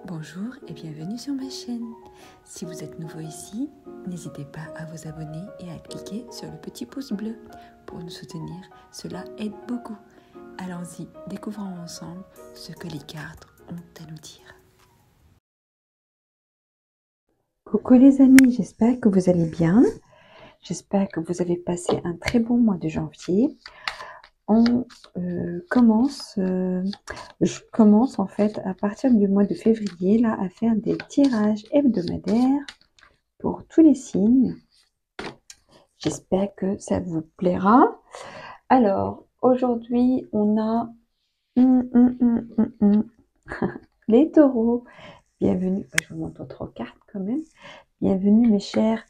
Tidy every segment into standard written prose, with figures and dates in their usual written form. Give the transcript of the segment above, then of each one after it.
Bonjour et bienvenue sur ma chaîne. Si vous êtes nouveau ici, n'hésitez pas à vous abonner et à cliquer sur le petit pouce bleu pour nous soutenir. Cela aide beaucoup. Allons-y, découvrons ensemble ce que les cartes ont à nous dire. Coucou les amis, j'espère que vous allez bien. J'espère que vous avez passé un très bon mois de janvier. Je commence en fait à partir du mois de février là à faire des tirages hebdomadaires pour tous les signes. J'espère que ça vous plaira. Alors aujourd'hui on a les taureaux. Bienvenue. Je vous montre 3 cartes quand même. Bienvenue mes chers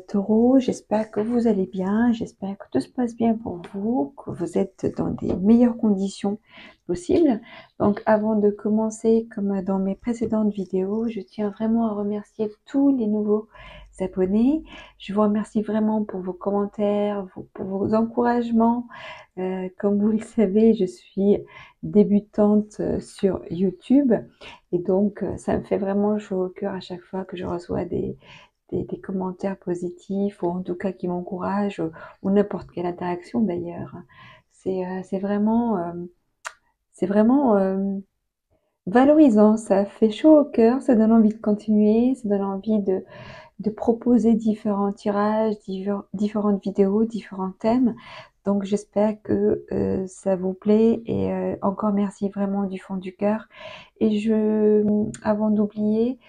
taureaux, j'espère que vous allez bien, j'espère que tout se passe bien pour vous, que vous êtes dans des meilleures conditions possibles. Donc avant de commencer, comme dans mes précédentes vidéos, je tiens vraiment à remercier tous les nouveaux abonnés. Je vous remercie vraiment pour vos commentaires, pour vos encouragements. Comme vous le savez, je suis débutante sur YouTube et donc ça me fait vraiment chaud au cœur à chaque fois que je reçois des commentaires positifs ou en tout cas qui m'encouragent ou n'importe quelle interaction d'ailleurs. C'est vraiment valorisant, ça fait chaud au cœur, ça donne envie de continuer, ça donne envie de proposer différents tirages, différentes vidéos, différents thèmes. Donc j'espère que ça vous plaît et encore merci vraiment du fond du cœur. Et avant d'oublier,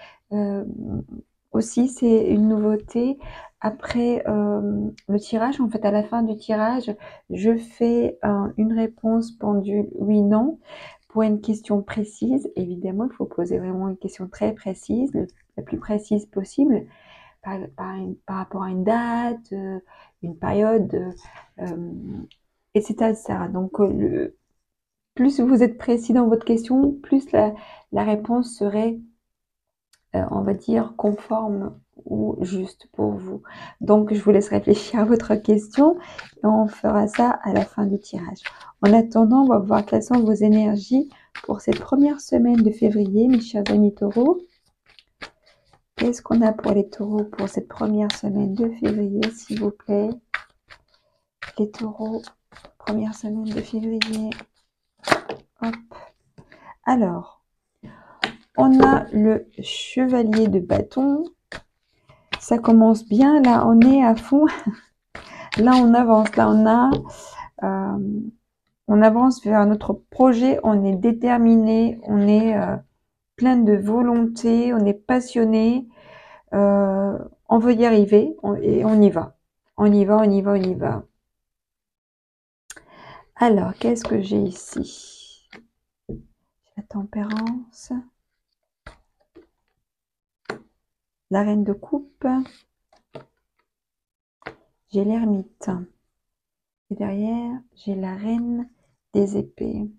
aussi c'est une nouveauté. Après le tirage, en fait à la fin du tirage, je fais une réponse pendule oui/non pour une question précise. Évidemment, il faut poser vraiment une question très précise, la plus précise possible. Par rapport à une date, une période, etc. Donc, plus vous êtes précis dans votre question, plus la réponse serait, on va dire, conforme ou juste pour vous. Donc, je vous laisse réfléchir à votre question et on fera ça à la fin du tirage. En attendant, on va voir quelles sont vos énergies pour cette première semaine de février, mes chers amis taureaux. Qu'est-ce qu'on a pour les taureaux pour cette première semaine de février, s'il vous plaît? Les taureaux, première semaine de février. Hop. Alors, on a le chevalier de bâton. Ça commence bien, là, on est à fond. Là, on avance. Là, on avance vers notre projet. On est déterminé. On est plein de volonté. On est passionné. On veut y arriver et on y va. On y va, on y va, on y va. Alors, qu'est-ce que j'ai ici? La tempérance. La reine de coupe. J'ai l'ermite. Et derrière, j'ai la reine des épées.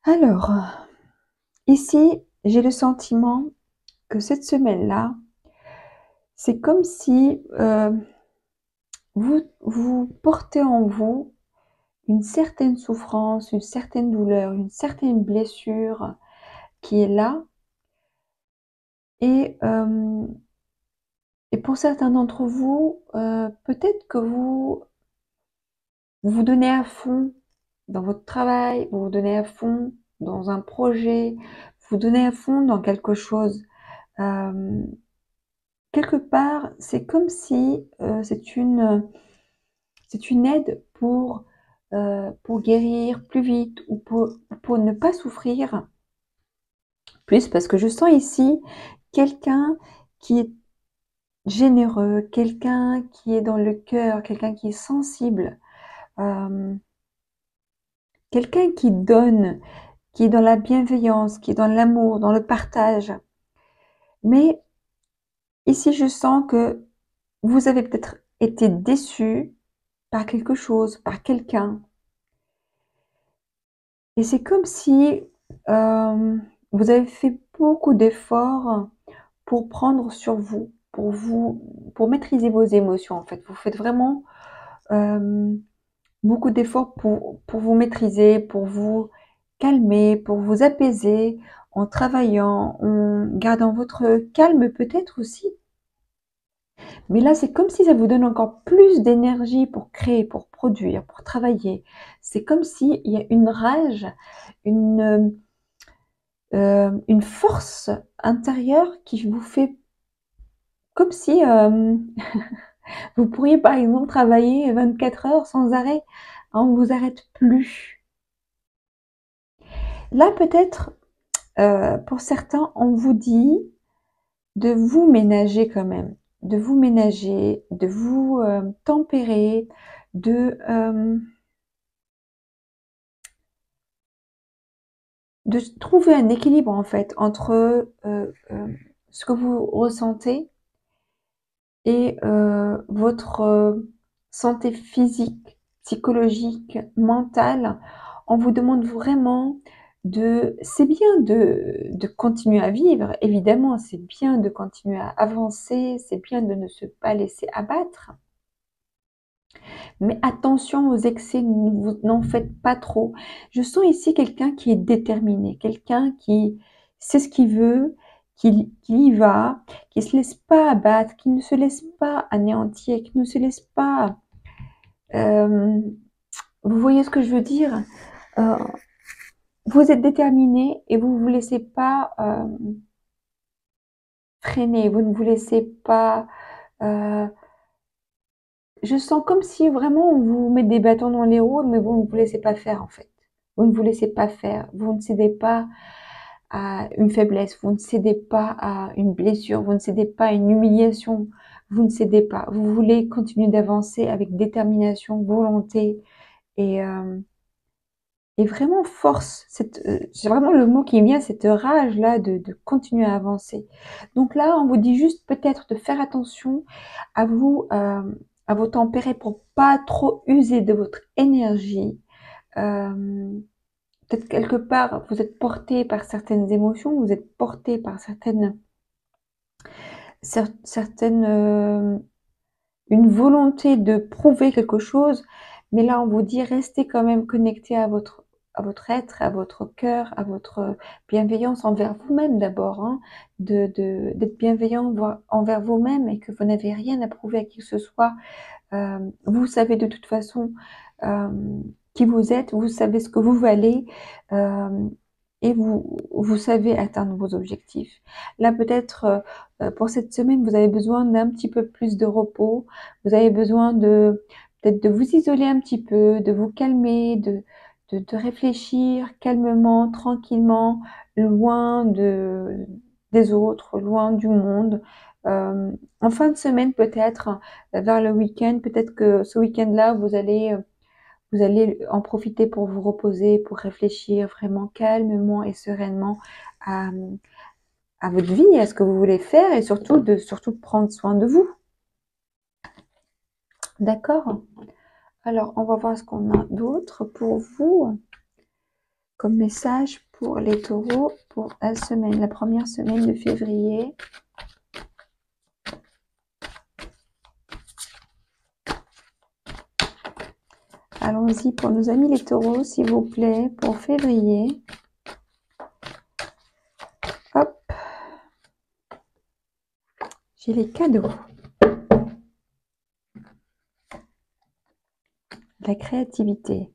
Alors, ici, j'ai le sentiment que cette semaine-là, c'est comme si vous portez en vous une certaine souffrance, une certaine douleur, une certaine blessure qui est là. Et pour certains d'entre vous, peut-être que vous vous donnez à fond dans votre travail, vous vous donnez à fond dans un projet, vous vous donnez à fond dans quelque chose. Quelque part, c'est comme si c'est une aide pour guérir plus vite ou pour ne pas souffrir plus, parce que je sens ici quelqu'un qui est généreux, quelqu'un qui est dans le cœur, quelqu'un qui est sensible, quelqu'un qui donne, qui est dans la bienveillance, qui est dans l'amour, dans le partage. Mais ici, je sens que vous avez peut-être été déçu par quelque chose, par quelqu'un. Et c'est comme si vous avez fait beaucoup d'efforts pour prendre sur vous, pour maîtriser vos émotions en fait. Vous faites vraiment beaucoup d'efforts pour vous maîtriser, pour vous calmer, pour vous apaiser, en travaillant, en gardant votre calme peut-être aussi. Mais là, c'est comme si ça vous donne encore plus d'énergie pour créer, pour produire, pour travailler. C'est comme s'il y a une rage, une, une force intérieure qui vous fait comme si vous pourriez par exemple travailler 24 heures sans arrêt. On ne vous arrête plus. Là, peut-être, pour certains, on vous dit de vous ménager quand même, de vous ménager, de vous tempérer, de trouver un équilibre en fait entre ce que vous ressentez et votre santé physique, psychologique, mentale. On vous demande vraiment c'est bien de continuer à vivre, évidemment, c'est bien de continuer à avancer, c'est bien de ne se pas laisser abattre. Mais attention aux excès, n'en faites pas trop. Je sens ici quelqu'un qui est déterminé, quelqu'un qui sait ce qu'il veut, qui y va, qui se laisse pas abattre, qui ne se laisse pas anéantir, qui ne se laisse pas... euh, vous voyez ce que je veux dire? Euh, vous êtes déterminé et vous ne vous laissez pas freiner, vous ne vous laissez pas... euh, je sens comme si vraiment on vous met des bâtons dans les roues, mais vous ne vous laissez pas faire en fait. Vous ne vous laissez pas faire. Vous ne cédez pas à une faiblesse. Vous ne cédez pas à une blessure. Vous ne cédez pas à une humiliation. Vous ne cédez pas. Vous voulez continuer d'avancer avec détermination, volonté et vraiment force. C'est vraiment le mot qui me vient, cette rage-là de continuer à avancer. Donc là, on vous dit juste peut-être de faire attention à vous, à vous tempérer pour pas trop user de votre énergie. Peut-être quelque part, vous êtes porté par certaines émotions, vous êtes porté par certaines une volonté de prouver quelque chose, mais là on vous dit restez quand même connecté à votre être, à votre cœur, à votre bienveillance envers vous-même d'abord, hein, d'être bienveillant envers vous-même et que vous n'avez rien à prouver à qui que ce soit. Vous savez de toute façon euh, qui vous êtes, vous savez ce que vous valez euh, et vous savez atteindre vos objectifs. Là, peut-être pour cette semaine, vous avez besoin d'un petit peu plus de repos. Vous avez besoin peut-être de vous isoler un petit peu, de vous calmer, de réfléchir calmement, tranquillement, loin des autres, loin du monde. En fin de semaine, peut-être, vers le week-end, peut-être que ce week-end-là, vous allez en profiter pour vous reposer, pour réfléchir vraiment calmement et sereinement à, à votre vie, à ce que vous voulez faire et surtout prendre soin de vous. D'accord? Alors, on va voir ce qu'on a d'autre pour vous comme message pour les taureaux pour la première semaine de février. Allons-y pour nos amis les taureaux, s'il vous plaît, pour février. Hop. J'ai les cadeaux. La créativité.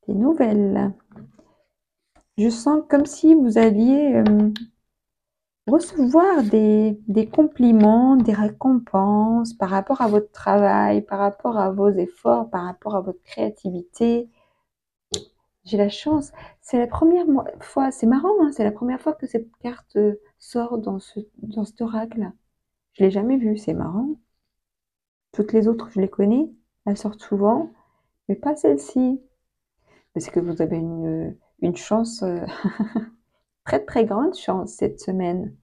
Des nouvelles. Je sens comme si vous alliez recevoir des compliments, des récompenses par rapport à votre travail, par rapport à vos efforts, par rapport à votre créativité. J'ai la chance. C'est la première fois, c'est marrant, hein, c'est la première fois que cette carte sort dans cet oracle. Je l'ai jamais vue, c'est marrant. Toutes les autres, je les connais, elles sortent souvent, mais pas celle-ci. C'est que vous avez une chance, très très grande chance cette semaine.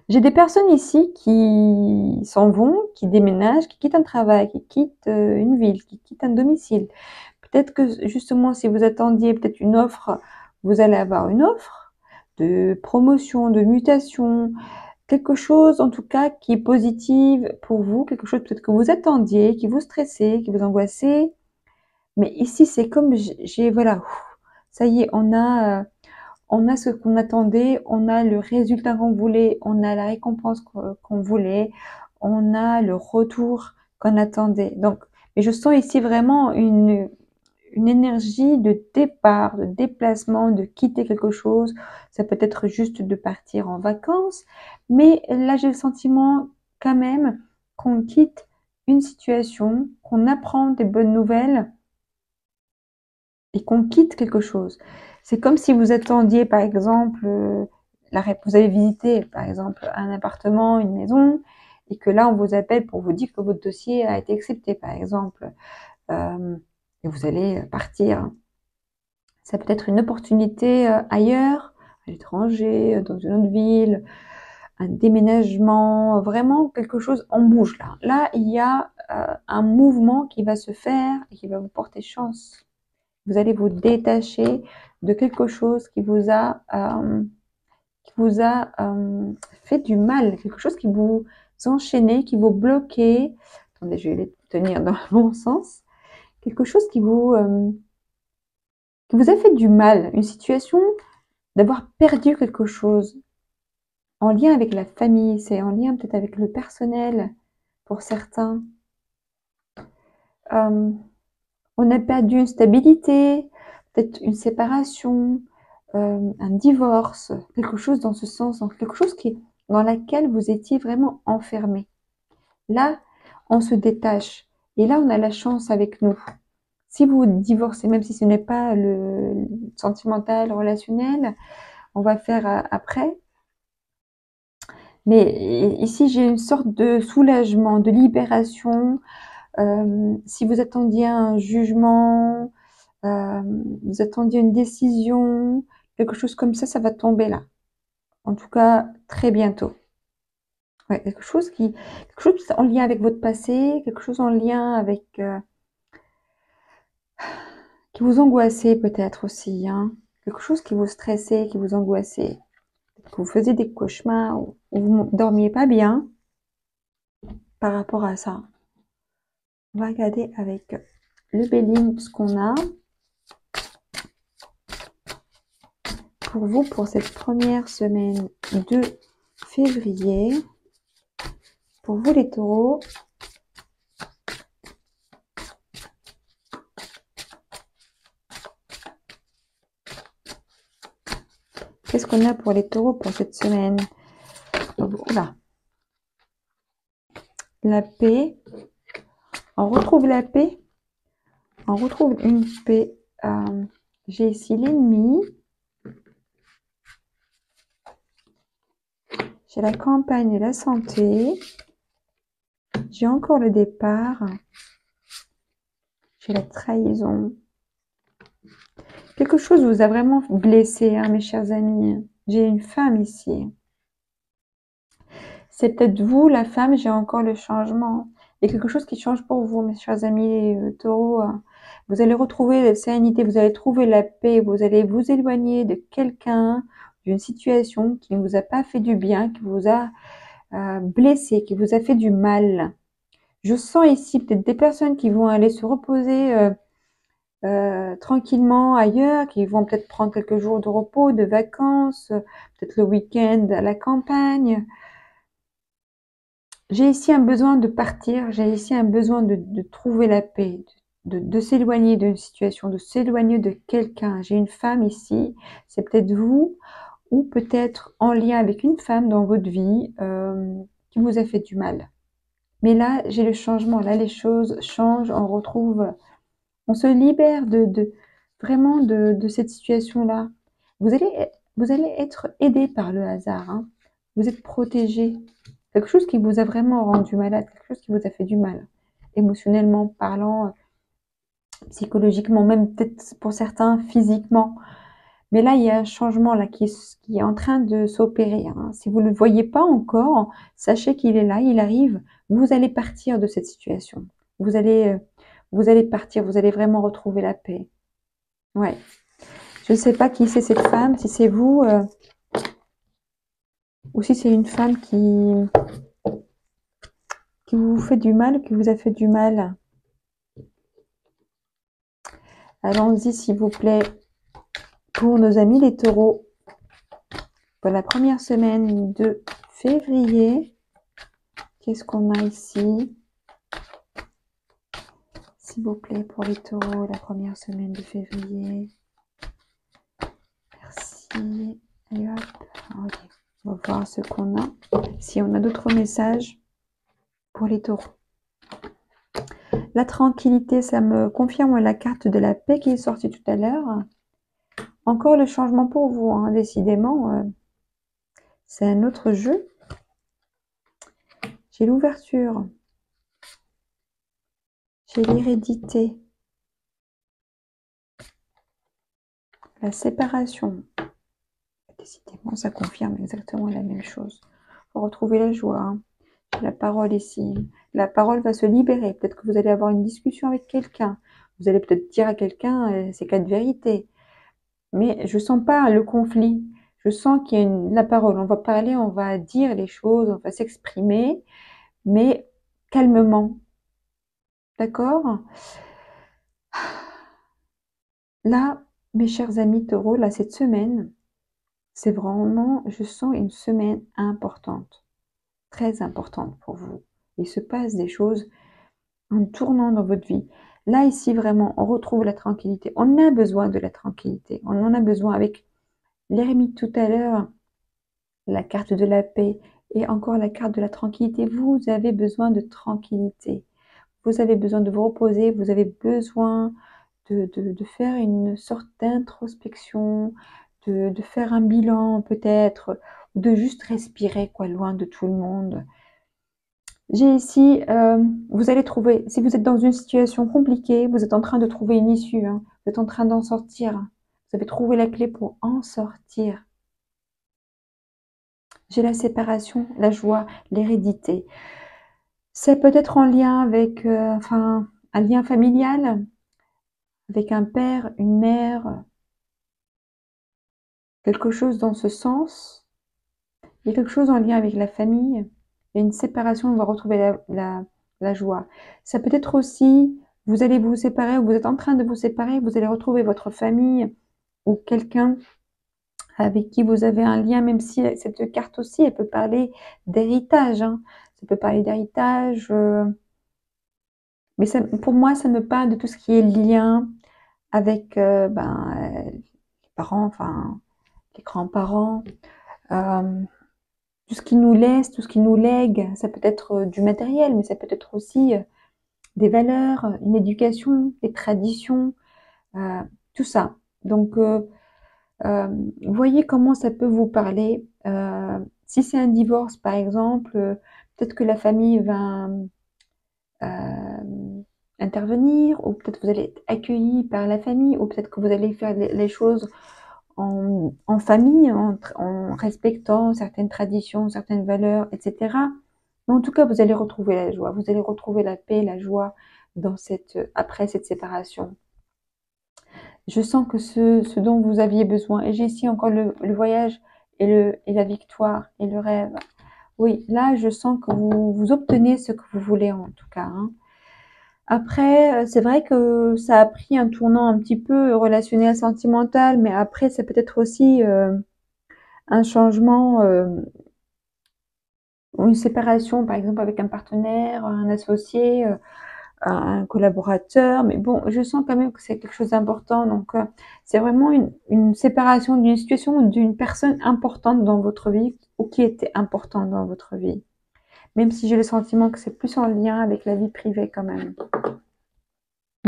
J'ai des personnes ici qui s'en vont, qui déménagent, qui quittent un travail, qui quittent une ville, qui quittent un domicile. Peut-être que justement, si vous attendiez peut-être une offre, vous allez avoir une offre de promotion, de mutation, quelque chose en tout cas qui est positive pour vous, quelque chose peut-être que vous attendiez, qui vous stressait, qui vous angoissait. Mais ici, c'est comme voilà, ça y est, on a ce qu'on attendait, on a le résultat qu'on voulait, on a la récompense qu'on voulait, on a le retour qu'on attendait. Donc, mais je sens ici vraiment une énergie de départ, de déplacement, de quitter quelque chose. Ça peut être juste de partir en vacances, mais là j'ai le sentiment quand même qu'on quitte une situation, qu'on apprend des bonnes nouvelles et qu'on quitte quelque chose. C'est comme si vous attendiez par exemple, vous avez visité par exemple un appartement, une maison, et que là on vous appelle pour vous dire que votre dossier a été accepté par exemple, et vous allez partir. Ça peut être une opportunité ailleurs, à l'étranger, dans une autre ville, un déménagement, vraiment quelque chose, on bouge là. Là, il y a un mouvement qui va se faire et qui va vous porter chance. Vous allez vous détacher de quelque chose qui vous a fait du mal, quelque chose qui vous enchaînait, qui vous bloquait. Attendez, je vais les tenir dans le bon sens. Quelque chose qui vous a fait du mal, une situation d'avoir perdu quelque chose en lien avec la famille, c'est en lien peut-être avec le personnel pour certains. Euh, on a perdu une stabilité, peut-être une séparation, un divorce, quelque chose dans ce sens, quelque chose dans laquelle vous étiez vraiment enfermé. Là, on se détache et là, on a la chance avec nous. Si vous divorcez, même si ce n'est pas le sentimental, relationnel, on va faire après. Mais ici, j'ai une sorte de soulagement, de libération. Si vous attendiez un jugement, euh, vous attendiez une décision, quelque chose comme ça va tomber là. En tout cas, très bientôt. Ouais, quelque chose en lien avec votre passé, quelque chose en lien avec qui vous angoissait peut-être aussi, hein. Quelque chose qui vous stressait, qui vous angoissait, que vous faisiez des cauchemars ou vous dormiez pas bien par rapport à ça. On va regarder avec le Béline ce qu'on a pour vous pour cette première semaine de février. Pour vous les taureaux, qu'est-ce qu'on a pour les taureaux pour cette semaine? Oula. La paix. On retrouve la paix. On retrouve une paix. J'ai ici l'ennemi. J'ai la campagne et la santé. J'ai encore le départ. J'ai la trahison. Quelque chose vous a vraiment blessé, hein, mes chers amis. J'ai une femme ici. C'est peut-être vous, la femme, j'ai encore le changement. Il y a quelque chose qui change pour vous, mes chers amis taureaux. Vous allez retrouver la sérénité, vous allez trouver la paix, vous allez vous éloigner de quelqu'un, d'une situation qui ne vous a pas fait du bien, qui vous a blessé, qui vous a fait du mal. Je sens ici peut-être des personnes qui vont aller se reposer tranquillement ailleurs, qui vont peut-être prendre quelques jours de repos, de vacances, peut-être le week-end à la campagne. J'ai ici un besoin de partir, j'ai ici un besoin de trouver la paix, de s'éloigner d'une situation, de s'éloigner de quelqu'un. J'ai une femme ici, c'est peut-être vous, ou peut-être en lien avec une femme dans votre vie qui vous a fait du mal. Mais là, j'ai le changement, là les choses changent, on se libère vraiment de cette situation-là. Vous allez être aidé par le hasard, hein. Vous êtes protégé. Quelque chose qui vous a vraiment rendu malade, quelque chose qui vous a fait du mal, émotionnellement parlant, psychologiquement, même peut-être pour certains physiquement. Mais là, il y a un changement là qui est en train de s'opérer, hein. Si vous ne le voyez pas encore, sachez qu'il est là, il arrive. Vous allez partir de cette situation. Vous allez partir, vous allez vraiment retrouver la paix. Ouais. Je ne sais pas qui c'est cette femme, si c'est vous ou si c'est une femme qui vous fait du mal, qui vous a fait du mal. Allons-y, s'il vous plaît, pour nos amis les taureaux. Pour la première semaine de février, qu'est-ce qu'on a ici? S'il vous plaît, pour les taureaux, la première semaine de février. Merci. Et hop. Ok. On va voir ce qu'on a. Si on a d'autres messages pour les taureaux. La tranquillité, ça me confirme la carte de la paix qui est sortie tout à l'heure. Encore le changement pour vous, hein, décidément. C'est un autre jeu. J'ai l'ouverture. J'ai l'hérédité. La séparation. Décidément, ça confirme exactement la même chose. Il faut retrouver la joie. Hein. La parole ici. La parole va se libérer. Peut-être que vous allez avoir une discussion avec quelqu'un. Vous allez peut-être dire à quelqu'un ses quatre vérités. Mais je sens pas le conflit. Je sens qu'il y a la parole. On va parler, on va dire les choses, on va s'exprimer, mais calmement. D'accord? Là, mes chers amis taureaux, là, cette semaine, c'est vraiment, je sens une semaine importante, très importante pour vous. Il se passe des choses en tournant dans votre vie. Là, ici, vraiment, on retrouve la tranquillité. On a besoin de la tranquillité. On en a besoin avec l'ermite tout à l'heure, la carte de la paix et encore la carte de la tranquillité. Vous avez besoin de tranquillité. Vous avez besoin de vous reposer. Vous avez besoin de faire une sorte d'introspection, de faire un bilan peut-être, ou de juste respirer quoi, loin de tout le monde. J'ai ici, vous allez trouver, si vous êtes dans une situation compliquée, vous êtes en train de trouver une issue, hein, vous êtes en train d'en sortir. Vous avez trouvé la clé pour en sortir. J'ai la séparation, la joie, l'hérédité. C'est peut-être en lien avec, enfin, un lien familial, avec un père, une mère, quelque chose dans ce sens. Il y a quelque chose en lien avec la famille. Il y a une séparation, on va retrouver la joie. Ça peut être aussi, vous allez vous séparer, ou vous êtes en train de vous séparer, vous allez retrouver votre famille ou quelqu'un avec qui vous avez un lien, même si cette carte aussi, elle peut parler d'héritage. Hein. Ça peut parler d'héritage. Mais ça, pour moi, ça me parle de tout ce qui est lien avec les parents, enfin les grands-parents. Tout ce qui nous laisse, tout ce qui nous lègue, ça peut être du matériel, mais ça peut être aussi des valeurs, une éducation, des traditions, euh, tout ça. Donc, voyez comment ça peut vous parler. Si c'est un divorce, par exemple, peut-être que la famille va intervenir, ou peut-être vous allez être accueilli par la famille, ou peut-être que vous allez faire les choses en famille, en respectant certaines traditions, certaines valeurs, etc. Mais en tout cas, vous allez retrouver la joie, vous allez retrouver la paix, la joie après cette séparation. Je sens que ce dont vous aviez besoin, et j'ai ici encore le voyage et la victoire et le rêve. Oui, là, je sens que vous obtenez ce que vous voulez en tout cas. Hein. Après, c'est vrai que ça a pris un tournant un petit peu relationnel, sentimental, mais après, c'est peut-être aussi un changement, une séparation, par exemple, avec un partenaire, un associé, un collaborateur. Mais bon, je sens quand même que c'est quelque chose d'important. Donc, c'est vraiment une séparation d'une situation ou d'une personne importante dans votre vie ou qui était importante dans votre vie. Même si j'ai le sentiment que c'est plus en lien avec la vie privée quand même.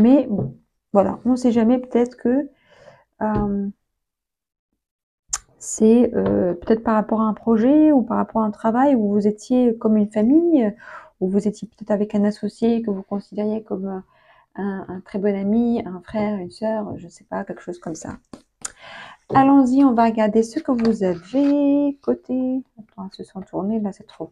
Mais bon, voilà, on ne sait jamais, peut-être que c'est peut-être par rapport à un projet ou par rapport à un travail où vous étiez comme une famille, où vous étiez peut-être avec un associé que vous considériez comme un très bon ami, un frère, une sœur, je ne sais pas, quelque chose comme ça. Allons-y, on va regarder ce que vous avez côté... Attends, elles se sont tournées, là c'est trop.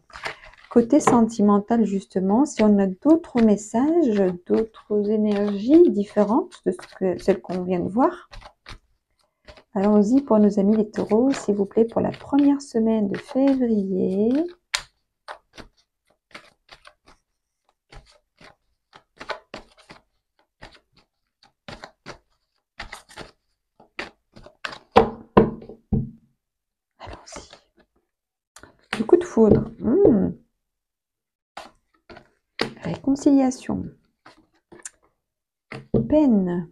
Côté sentimental, justement, si on a d'autres messages, d'autres énergies différentes de celles qu'on vient de voir. Allons-y pour nos amis les taureaux, s'il vous plaît, pour la première semaine de février. foudre. Réconciliation. Peine.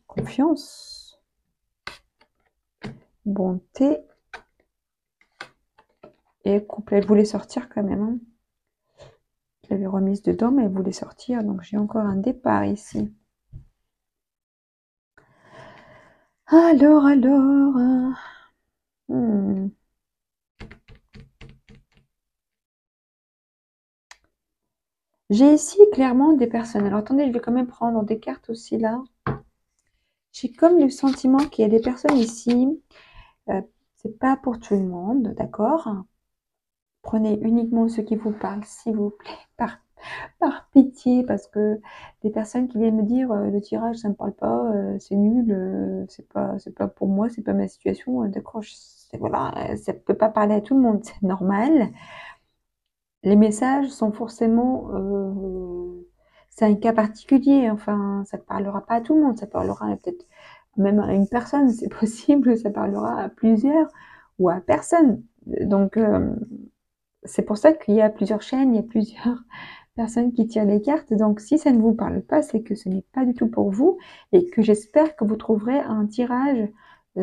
Confiance. Bonté. Et couple. Elle voulait sortir quand même. Hein. Je l'avais remise dedans, mais elle voulait sortir. Donc j'ai encore un départ ici. Alors. J'ai ici clairement des personnes. Alors attendez, je vais quand même prendre des cartes aussi là. J'ai comme le sentiment qu'il y a des personnes ici. C'est pas pour tout le monde, d'accord? Prenez uniquement ce qui vous parle, s'il vous plaît, par pitié, parce que des personnes qui viennent me dire le tirage ça me parle pas, c'est nul, c'est pas pour moi, c'est pas ma situation, d'accord, voilà, ça peut pas parler à tout le monde, c'est normal. Les messages sont forcément c'est un cas particulier, enfin ça ne parlera pas à tout le monde, ça parlera peut-être même à une personne, c'est possible, ça parlera à plusieurs ou à personne. Donc c'est pour ça qu'il y a plusieurs chaînes, il y a plusieurs personnes qui tirent les cartes. Donc si ça ne vous parle pas, c'est que ce n'est pas du tout pour vous et que j'espère que vous trouverez un tirage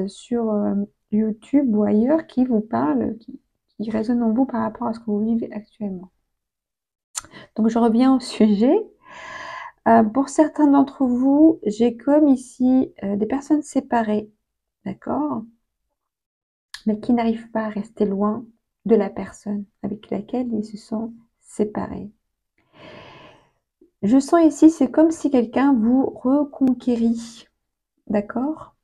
sur YouTube ou ailleurs qui vous parle, qui résonne en vous par rapport à ce que vous vivez actuellement. Donc je reviens au sujet. Pour certains d'entre vous, j'ai comme ici des personnes séparées, d'accord, mais qui n'arrivent pas à rester loin de la personne avec laquelle ils se sont séparés. Je sens ici, c'est comme si quelqu'un vous reconquérit, d'accord?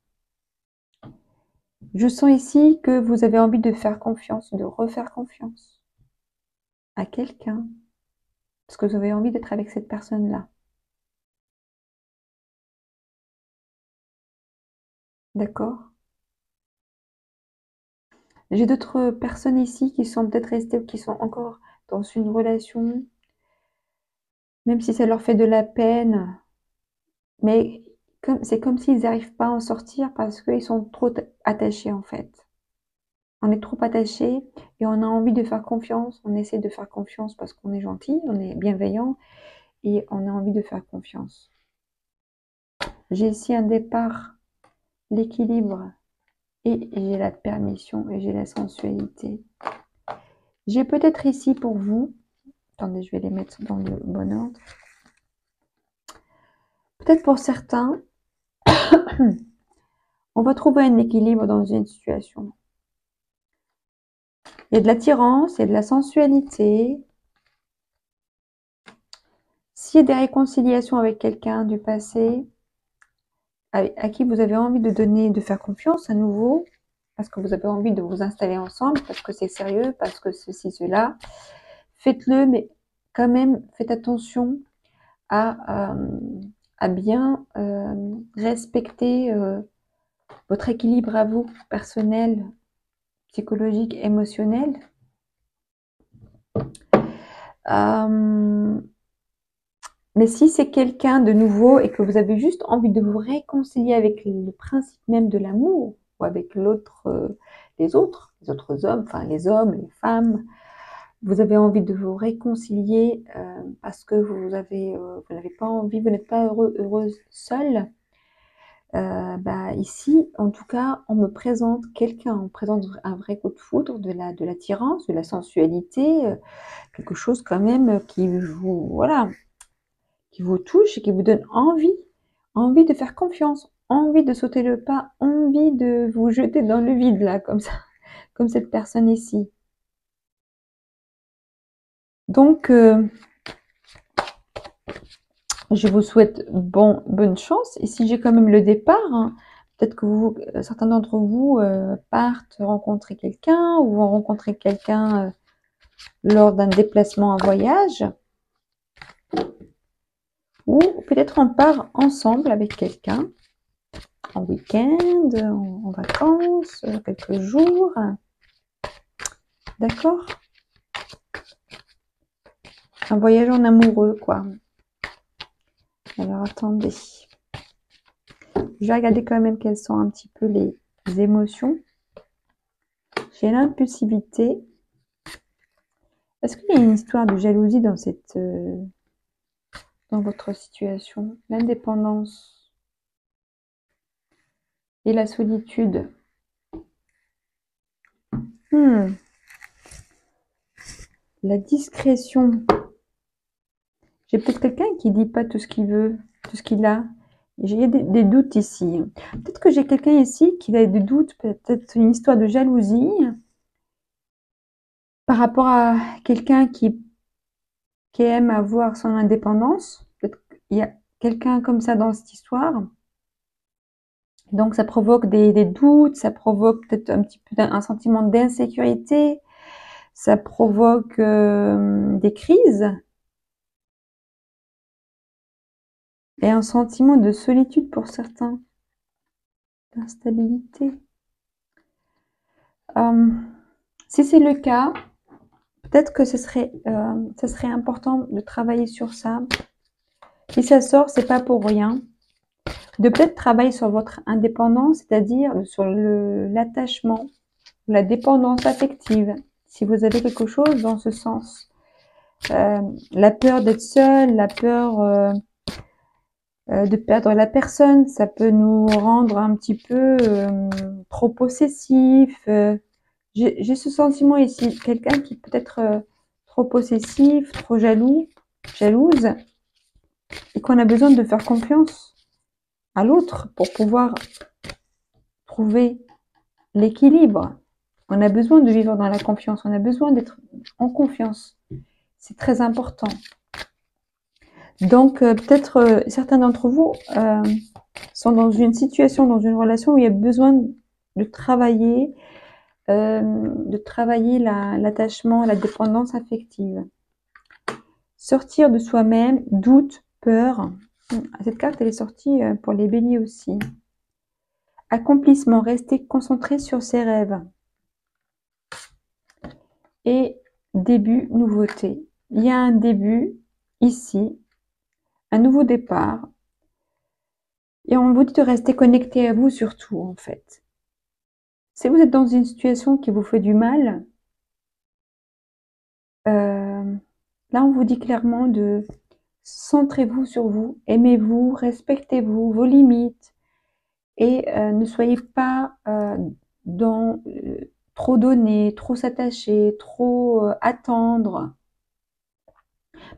Je sens ici que vous avez envie de faire confiance, de refaire confiance à quelqu'un, parce que vous avez envie d'être avec cette personne-là. D'accord? J'ai d'autres personnes ici qui sont peut-être restées ou qui sont encore dans une relation, même si ça leur fait de la peine, mais c'est comme s'ils n'arrivent pas à en sortir parce qu'ils sont trop attachés en fait. On est trop attaché et on a envie de faire confiance, on essaie de faire confiance parce qu'on est gentil, on est bienveillant et on a envie de faire confiance. J'ai ici un départ, l'équilibre et j'ai la permission et j'ai la sensualité. J'ai peut-être ici pour vous, attendez, je vais les mettre dans le bon ordre. Peut-être pour certains, on va trouver un équilibre dans une situation. Il y a de l'attirance, il y a de la sensualité. S'il y a des réconciliations avec quelqu'un du passé, à qui vous avez envie de donner, de faire confiance à nouveau, parce que vous avez envie de vous installer ensemble, parce que c'est sérieux, parce que ceci, cela, faites-le, mais quand même, faites attention à bien respecter votre équilibre à vous, personnel, psychologique, émotionnel. Mais si c'est quelqu'un de nouveau et que vous avez juste envie de vous réconcilier avec le principe même de l'amour, ou avec l'autre, les autres hommes, enfin les hommes, les femmes, vous avez envie de vous réconcilier parce que vous n'avez pas envie, vous n'êtes pas heureuse seule. Ici, en tout cas, on me présente quelqu'un, on me présente un vrai coup de foudre, de l'attirance, de la sensualité, quelque chose quand même qui vous, voilà, qui vous touche et qui vous donne envie de faire confiance, envie de sauter le pas, envie de vous jeter dans le vide là, comme ça, comme cette personne ici. Donc, je vous souhaite bonne chance. Ici, j'ai quand même le départ. Hein. Peut-être que certains d'entre vous partent rencontrer quelqu'un ou vont rencontrer quelqu'un lors d'un déplacement en voyage. Ou peut-être on part ensemble avec quelqu'un en week-end, en vacances, quelques jours. D'accord? Un voyage en amoureux, quoi. Alors, attendez. Je vais regarder quand même quelles sont un petit peu les émotions. J'ai l'impulsivité. Est-ce qu'il y a une histoire de jalousie dans dans votre situation? L'indépendance et la solitude. La discrétion. J'ai peut-être quelqu'un qui dit pas tout ce qu'il veut, tout ce qu'il a. J'ai des doutes ici. Peut-être que j'ai quelqu'un ici qui a des doutes, peut-être une histoire de jalousie par rapport à quelqu'un qui aime avoir son indépendance. Peut-être qu'il y a quelqu'un comme ça dans cette histoire. Donc ça provoque des doutes, ça provoque peut-être un petit peu un sentiment d'insécurité, ça provoque des crises et un sentiment de solitude pour certains, d'instabilité. Si c'est le cas, peut-être que ce serait important de travailler sur ça. Si ça sort, c'est pas pour rien. De peut-être travailler sur votre indépendance, c'est-à-dire sur l'attachement, la dépendance affective. Si vous avez quelque chose dans ce sens, la peur d'être seul, la peur de perdre la personne, ça peut nous rendre un petit peu trop possessif. J'ai ce sentiment ici, quelqu'un qui peut être trop possessif, trop jaloux, jalouse, et qu'on a besoin de faire confiance à l'autre pour pouvoir trouver l'équilibre. On a besoin de vivre dans la confiance, on a besoin d'être en confiance. C'est très important. Donc, peut-être certains d'entre vous sont dans une situation, dans une relation où il y a besoin de travailler l'attachement, la dépendance affective. Sortir de soi-même, doute, peur. Cette carte, elle est sortie pour les béliers aussi. Accomplissement, rester concentré sur ses rêves. Et début, nouveauté. Il y a un début ici, un nouveau départ. Et on vous dit de rester connecté à vous surtout, en fait. Si vous êtes dans une situation qui vous fait du mal, là, on vous dit clairement de centrez-vous sur vous, aimez-vous, respectez-vous, vos limites, et ne soyez pas dans trop donner, trop s'attacher, trop attendre.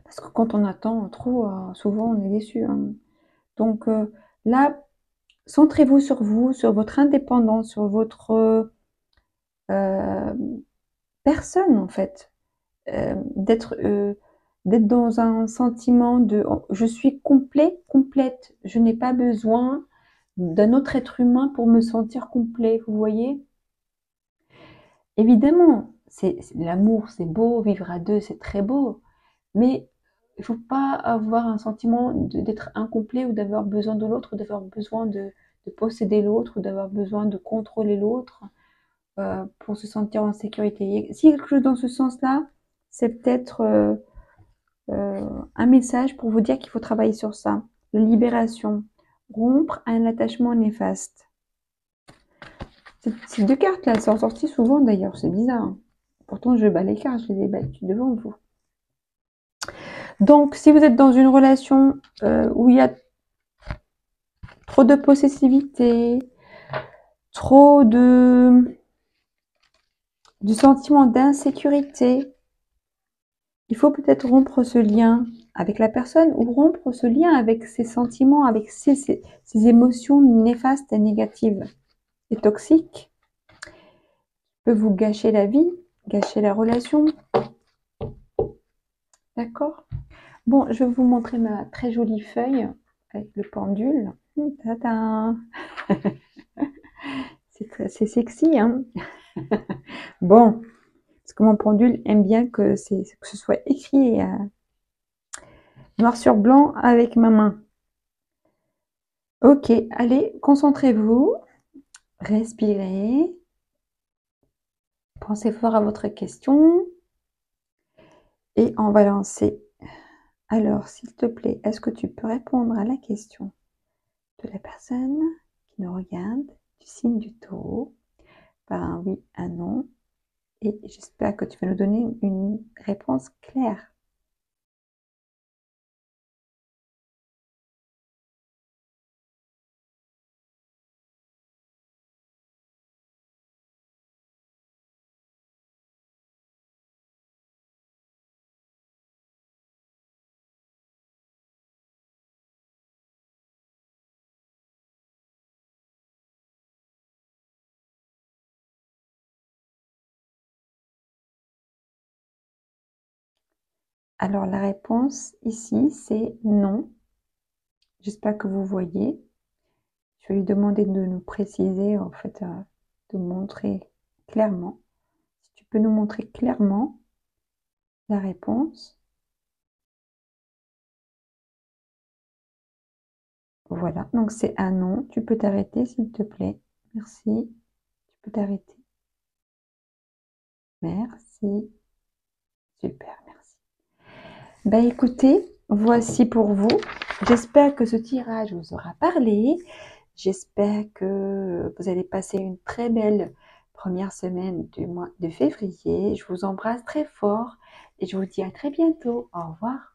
Parce que quand on attend trop, souvent on est déçu. Hein. Donc là, centrez-vous sur vous, sur votre indépendance, sur votre personne en fait. D'être dans un sentiment de je suis complet, complète, je n'ai pas besoin d'un autre être humain pour me sentir complet, vous voyez? Évidemment, l'amour, c'est beau, vivre à deux, c'est très beau, mais il faut pas avoir un sentiment d'être incomplet ou d'avoir besoin de l'autre, ou d'avoir besoin de posséder l'autre, ou d'avoir besoin de contrôler l'autre pour se sentir en sécurité. S'il y a quelque chose dans ce sens-là, c'est peut-être un message pour vous dire qu'il faut travailler sur ça. La libération. Rompre un attachement néfaste. Ces deux cartes-là sont sorties souvent d'ailleurs, c'est bizarre. Pourtant, je bats les cartes, je les ai battues devant vous. Donc, si vous êtes dans une relation où il y a trop de possessivité, trop de sentiments d'insécurité, il faut peut-être rompre ce lien avec la personne ou rompre ce lien avec ses sentiments, avec ses émotions néfastes et négatives et toxiques qui peuvent vous gâcher la vie, gâcher la relation. D'accord? Bon, je vais vous montrer ma très jolie feuille avec le pendule. Tadam! C'est sexy, hein? Bon, parce que mon pendule aime bien que ce soit écrit noir sur blanc avec ma main. Ok, allez, concentrez-vous, respirez, pensez fort à votre question et on va lancer. Alors, s'il te plaît, est-ce que tu peux répondre à la question de la personne qui nous regarde, du signe du taureau, par un oui, un non? et j'espère que tu vas nous donner une réponse claire. Alors la réponse ici, c'est non. J'espère que vous voyez. Je vais lui demander de nous préciser, en fait, de montrer clairement. Si tu peux nous montrer clairement la réponse. Voilà, donc c'est un non. Tu peux t'arrêter, s'il te plaît. Merci. Tu peux t'arrêter. Merci. Super, merci. Ben écoutez, voici pour vous. J'espère que ce tirage vous aura parlé. J'espère que vous allez passer une très belle première semaine du mois de février. Je vous embrasse très fort et je vous dis à très bientôt. Au revoir.